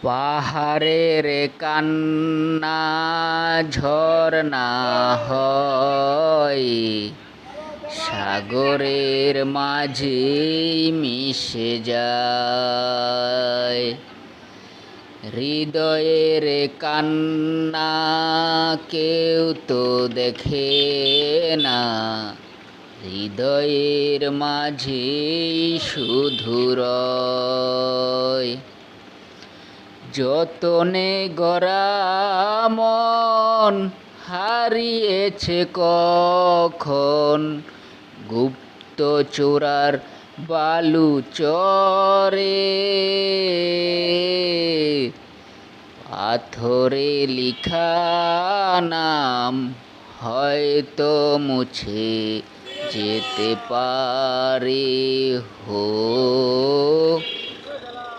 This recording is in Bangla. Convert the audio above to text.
পাহাড়ের কান্না ঝরনা হয়, সাগরের মাঝে মিশে যায়। হৃদয়ের কান্না কেউ তো দেখে না, হৃদয়ের মাঝে শুধু রয়। যতনে গড়া মন হারিয়েছে কখন, গুপ্ত চোরার বালু চরে। পাথরে লিখা নাম হয়তো মুছে যেতে পারে।